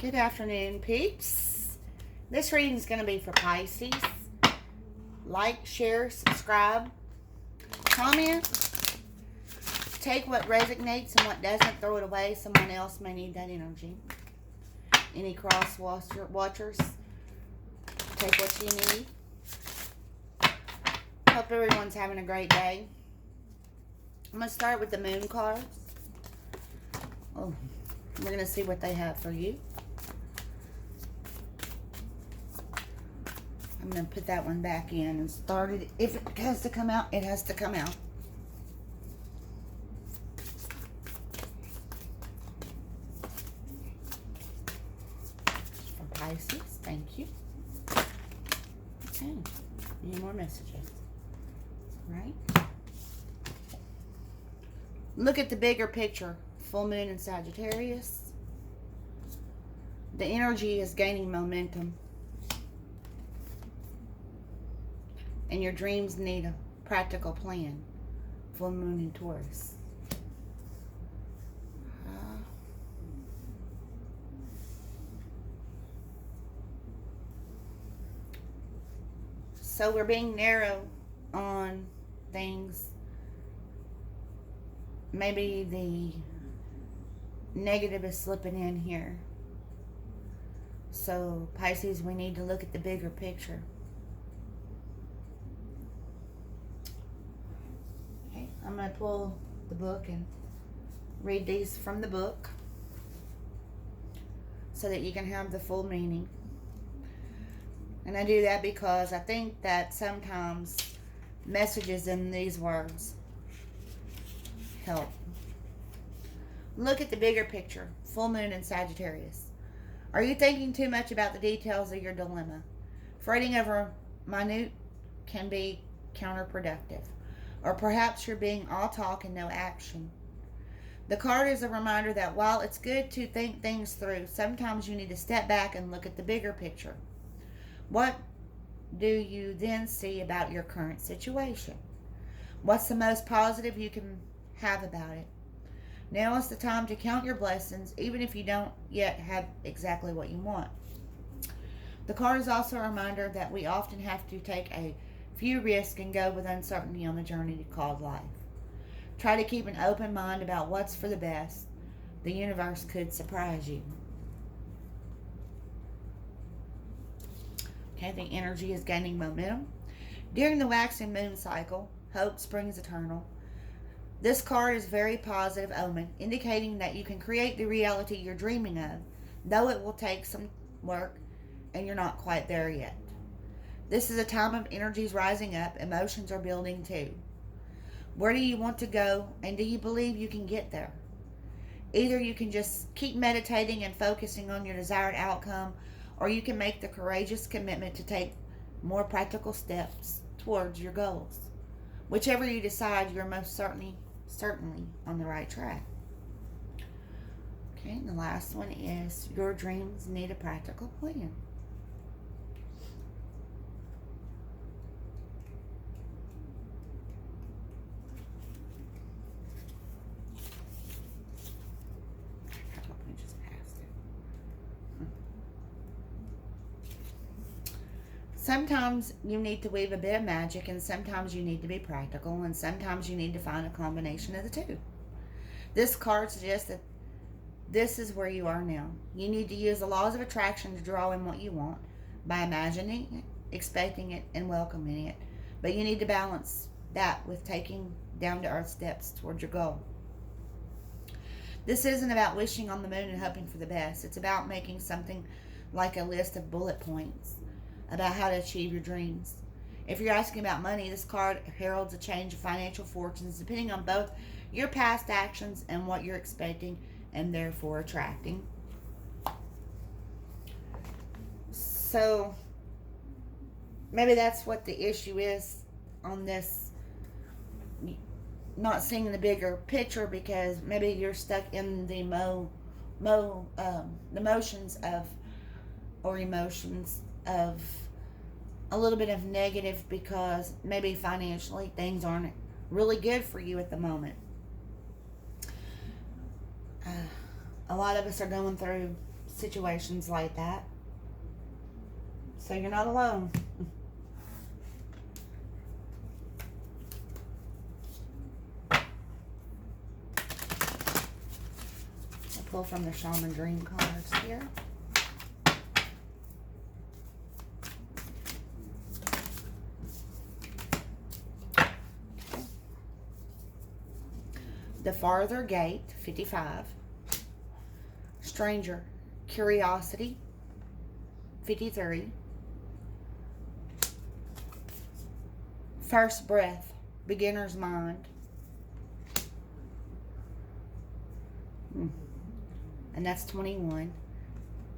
Good afternoon, peeps. This reading is going to be for Pisces. Like, share, subscribe, comment. Take what resonates and what doesn't, throw it away. Someone else may need that energy. Any cross watchers, take what you need. Hope everyone's having a great day. I'm going to start with the moon cards. Oh, we're going to see what they have for you. I'm going to put that one back in and start it. If it has to come out, it has to come out. For Pisces, thank you. Okay, any more messages? Right? Look at the bigger picture. Full moon in Sagittarius. The energy is gaining momentum. And your dreams need a practical plan. Full moon in Taurus. So we're being narrow on things. Maybe the negative is slipping in here. So Pisces, we need to look at the bigger picture. I'm going to pull the book and read these from the book so that you can have the full meaning. And I do that because I think that sometimes messages in these words help. Look at the bigger picture. Full moon in Sagittarius. Are you thinking too much about the details of your dilemma? Fretting over minute can be counterproductive. Or perhaps you're being all talk and no action. The card is a reminder that while it's good to think things through, sometimes you need to step back and look at the bigger picture. What do you then see about your current situation? What's the most positive you can have about it? Now is the time to count your blessings, even if you don't yet have exactly what you want. The card is also a reminder that we often have to take a few risks and go with uncertainty on the journey called life. Try to keep an open mind about what's for the best. The universe could surprise you. Okay, the energy is gaining momentum. During the waxing moon cycle, hope springs eternal. This card is very positive omen, indicating that you can create the reality you're dreaming of, though it will take some work and you're not quite there yet. This is a time of energies rising up. Emotions are building too. Where do you want to go, and do you believe you can get there? Either you can just keep meditating and focusing on your desired outcome, or you can make the courageous commitment to take more practical steps towards your goals. Whichever you decide, you're most certainly on the right track. Okay, and the last one is your dreams need a practical plan. Sometimes you need to weave a bit of magic, and sometimes you need to be practical, and sometimes you need to find a combination of the two. This card suggests that this is where you are now. You need to use the laws of attraction to draw in what you want by imagining it, expecting it, and welcoming it. But you need to balance that with taking down-to-earth steps towards your goal. This isn't about wishing on the moon and hoping for the best. It's about making something like a list of bullet points about how to achieve your dreams. If you're asking about money, this card heralds a change of financial fortunes depending on both your past actions and what you're expecting and therefore attracting. So maybe that's what the issue is on this, not seeing the bigger picture, because maybe you're stuck in the emotions of a little bit of negative, because maybe financially things aren't really good for you at the moment. A lot of us are going through situations like that. So you're not alone. I'll pull from the Shaman Dream cards here. The Farther Gate, 55. Stranger, Curiosity, 53. First Breath, Beginner's Mind. And that's 21.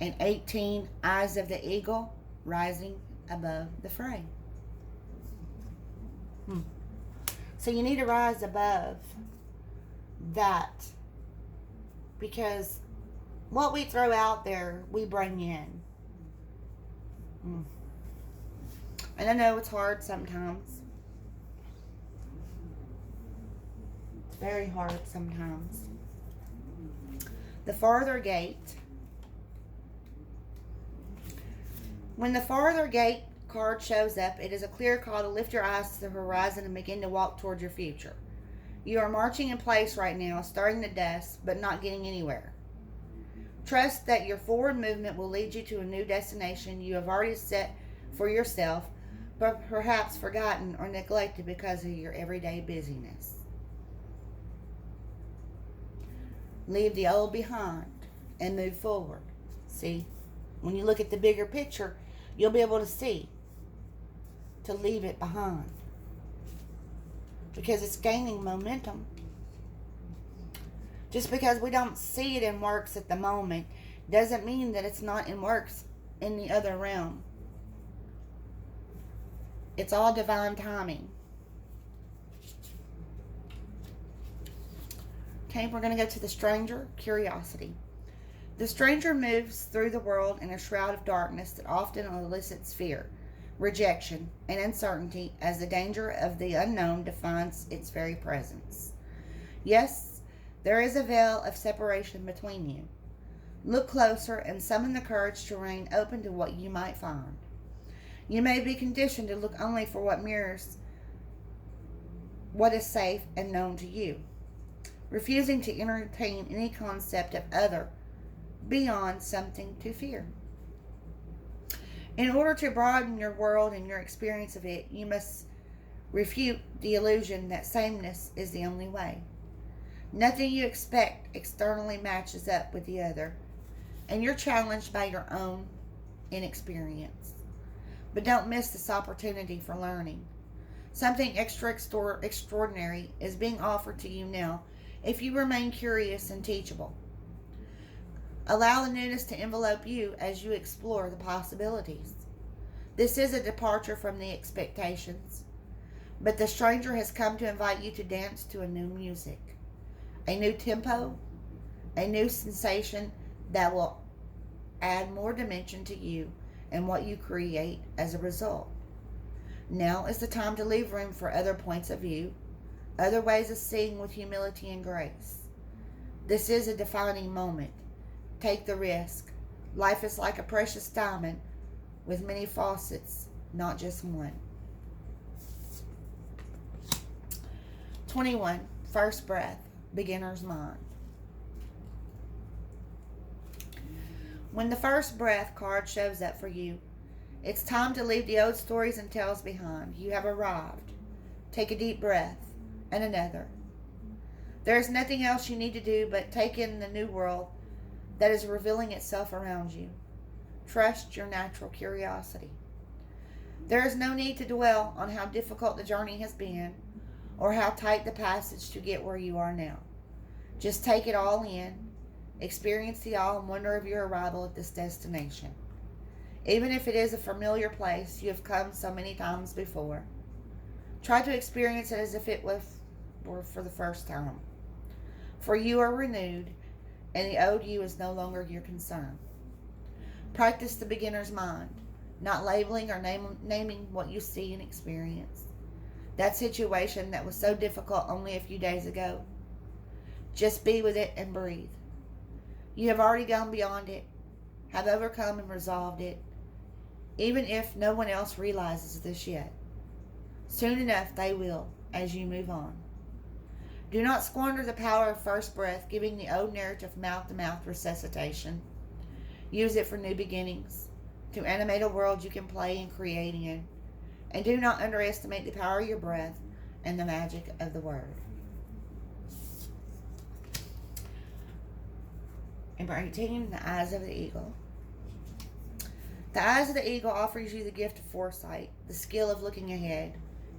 And 18, Eyes of the Eagle, Rising Above the Fray. So you need to rise above that, because what we throw out there, we bring in. And I know it's hard sometimes. It's very hard sometimes. The Farther Gate. When the Farther Gate card shows up, it is a clear call to lift your eyes to the horizon and begin to walk toward your future. You are marching in place right now, starting at dusk, but not getting anywhere. Trust that your forward movement will lead you to a new destination you have already set for yourself, but perhaps forgotten or neglected because of your everyday busyness. Leave the old behind and move forward. See, when you look at the bigger picture, you'll be able to see to leave it behind, because it's gaining momentum. Just because we don't see it in works at the moment doesn't mean that it's not in works in the other realm. It's all divine timing. Okay, we're going to go to the Stranger, Curiosity. The stranger moves through the world in a shroud of darkness that often elicits fear, rejection, and uncertainty, as the danger of the unknown defines its very presence. Yes, there is a veil of separation between you. Look closer and summon the courage to remain open to what you might find. You may be conditioned to look only for what mirrors what is safe and known to you, refusing to entertain any concept of other beyond something to fear. In order to broaden your world and your experience of it, you must refute the illusion that sameness is the only way. Nothing you expect externally matches up with the other, and you're challenged by your own inexperience. But don't miss this opportunity for learning. Something extraordinary is being offered to you now if you remain curious and teachable. Allow the newness to envelope you as you explore the possibilities. This is a departure from the expectations, but the stranger has come to invite you to dance to a new music, a new tempo, a new sensation that will add more dimension to you and what you create as a result. Now is the time to leave room for other points of view, other ways of seeing with humility and grace. This is a defining moment. Take the risk. Life is like a precious diamond with many facets, not just one. 21. First Breath, Beginner's Mind. When the First Breath card shows up for you, it's time to leave the old stories and tales behind. You have arrived. Take a deep breath, and another. There is nothing else you need to do but take in the new world that is revealing itself around you. Trust your natural curiosity. There is no need to dwell on how difficult the journey has been or how tight the passage to get where you are now. Just take it all in, experience the awe and wonder of your arrival at this destination. Even if it is a familiar place you have come so many times before, try to experience it as if it were for the first time. For you are renewed, and the old you is no longer your concern. Practice the beginner's mind, not labeling or naming what you see and experience. That situation that was so difficult only a few days ago, just be with it and breathe. You have already gone beyond it. have overcome and resolved it, even if no one else realizes this yet. Soon enough they will, as you move on. Do not squander the power of first breath, giving the old narrative mouth-to-mouth resuscitation. Use it for new beginnings, to animate a world you can play and create in. And do not underestimate the power of your breath and the magic of the word. Number 18, the eyes of the eagle. The eyes of the eagle offers you the gift of foresight, the skill of looking ahead,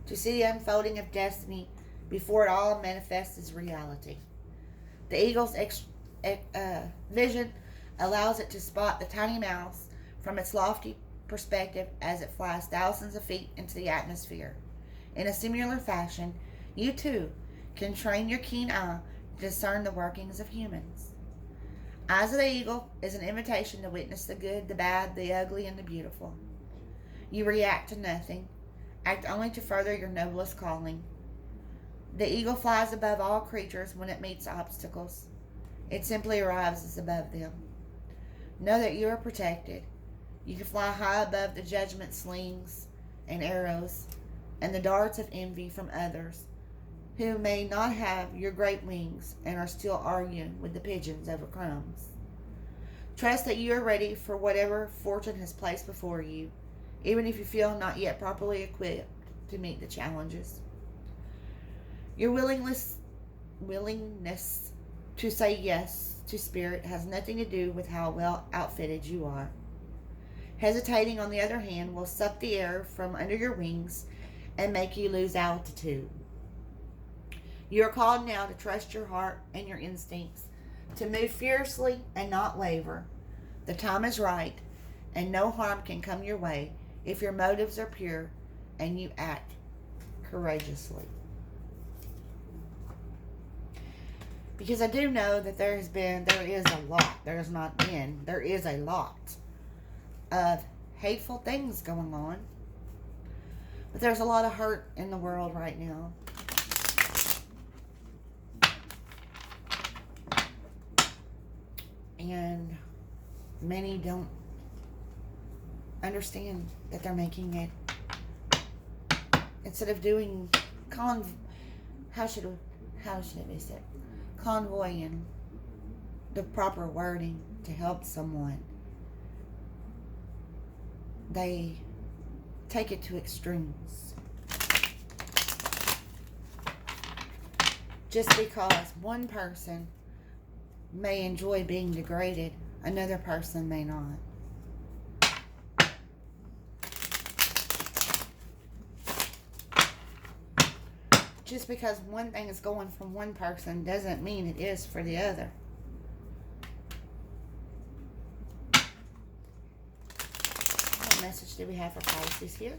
to see the unfolding of destiny before it all manifests as reality. The eagle's vision allows it to spot the tiny mouse from its lofty perspective as it flies thousands of feet into the atmosphere. In a similar fashion, you too can train your keen eye to discern the workings of humans. Eyes of the eagle is an invitation to witness the good, the bad, the ugly, and the beautiful. You react to nothing, act only to further your noblest calling. The eagle flies above all creatures when it meets obstacles. It simply rises above them. Know that you are protected. You can fly high above the judgment slings and arrows and the darts of envy from others who may not have your great wings and are still arguing with the pigeons over crumbs. Trust that you are ready for whatever fortune has placed before you, even if you feel not yet properly equipped to meet the challenges. Your willingness to say yes to spirit has nothing to do with how well outfitted you are. Hesitating, on the other hand, will suck the air from under your wings and make you lose altitude. You are called now to trust your heart and your instincts, to move fiercely and not waver. The time is right, and no harm can come your way if your motives are pure and you act courageously. Because I do know that there is a lot of hateful things going on. But there's a lot of hurt in the world right now. And many don't understand that they're making it. Instead of doing convoying the proper wording to help someone, they take it to extremes. Just because one person may enjoy being degraded, another person may not. Just because one thing is going from one person doesn't mean it is for the other. What message do we have for Pisces here?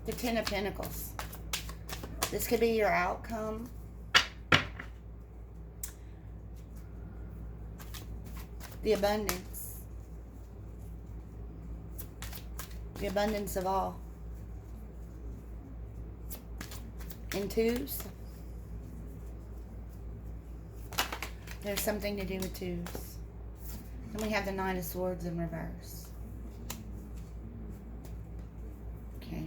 The Ten of Pentacles. This could be your outcome. The abundance. The abundance of all. In twos. There's something to do with twos. And we have the Nine of Swords in reverse. Okay.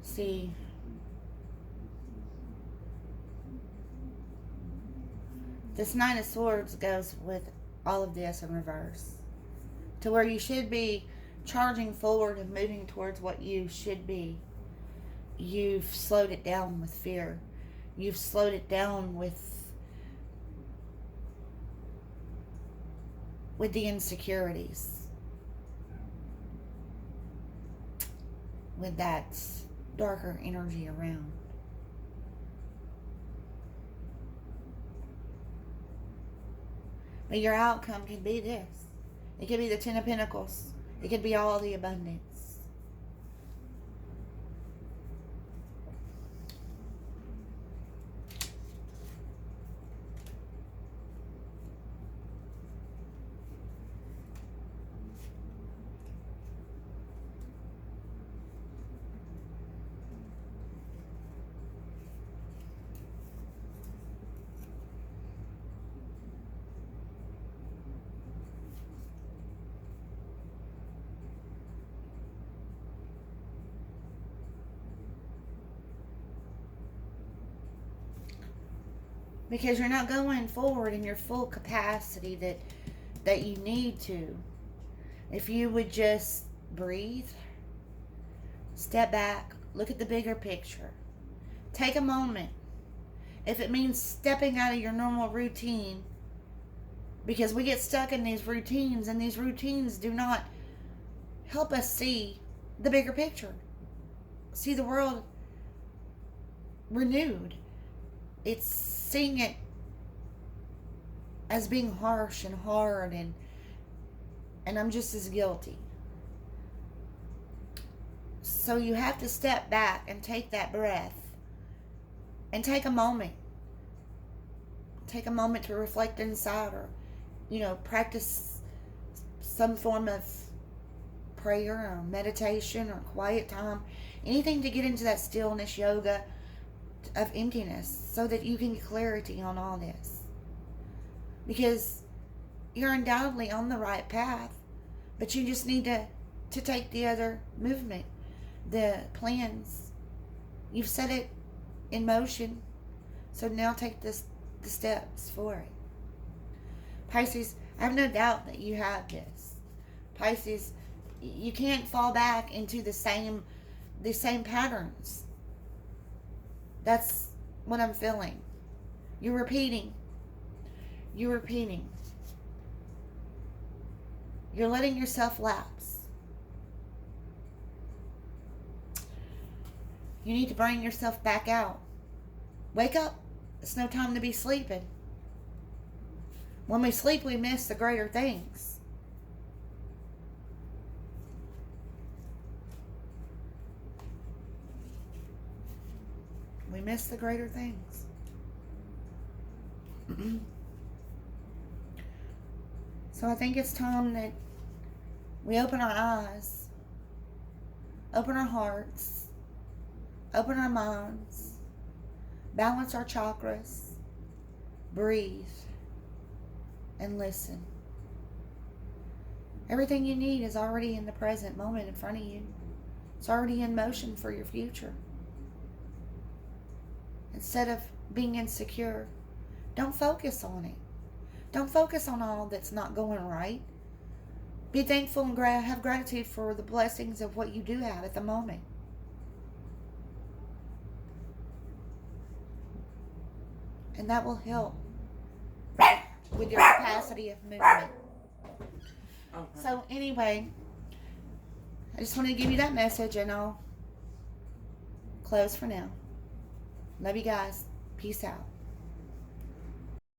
See, this Nine of Swords goes with all of this in reverse, to where you should be charging forward and moving towards what you should be. You've slowed it down with fear. You've slowed it down with the insecurities, with that darker energy around. But your outcome can be this. It could be the Ten of Pentacles. It could be all the abundance. Because you're not going forward in your full capacity that you need to. If you would just breathe, step back, look at the bigger picture. Take a moment. If it means stepping out of your normal routine, because we get stuck in these routines, and these routines do not help us see the bigger picture. See the world renewed. It's seeing it as being harsh and hard, and I'm just as guilty. So you have to step back and take that breath and take a moment. Take a moment to reflect inside, or, practice some form of prayer or meditation or quiet time. Anything to get into that stillness, yoga of emptiness, so that you can get clarity on all this. Because you're undoubtedly on the right path, but you just need to take the other movement, the plans. You've set it in motion, so now take the steps for it. Pisces, I have no doubt that you have this. Pisces, you can't fall back into the same patterns. That's what I'm feeling. You're repeating. You're letting yourself lapse. You need to bring yourself back out. Wake up. It's no time to be sleeping. When we sleep, we miss the greater things. We miss the greater things. So I think it's time that we open our eyes, open our hearts, open our minds, balance our chakras, breathe, and listen. Everything you need is already in the present moment in front of you. It's already in motion for your future. Instead of being insecure, don't focus on it. Don't focus on all that's not going right. Be thankful and have gratitude for the blessings of what you do have at the moment. And that will help with your capacity of movement. Okay. So anyway, I just wanted to give you that message, and I'll close for now. Love you guys. Peace out.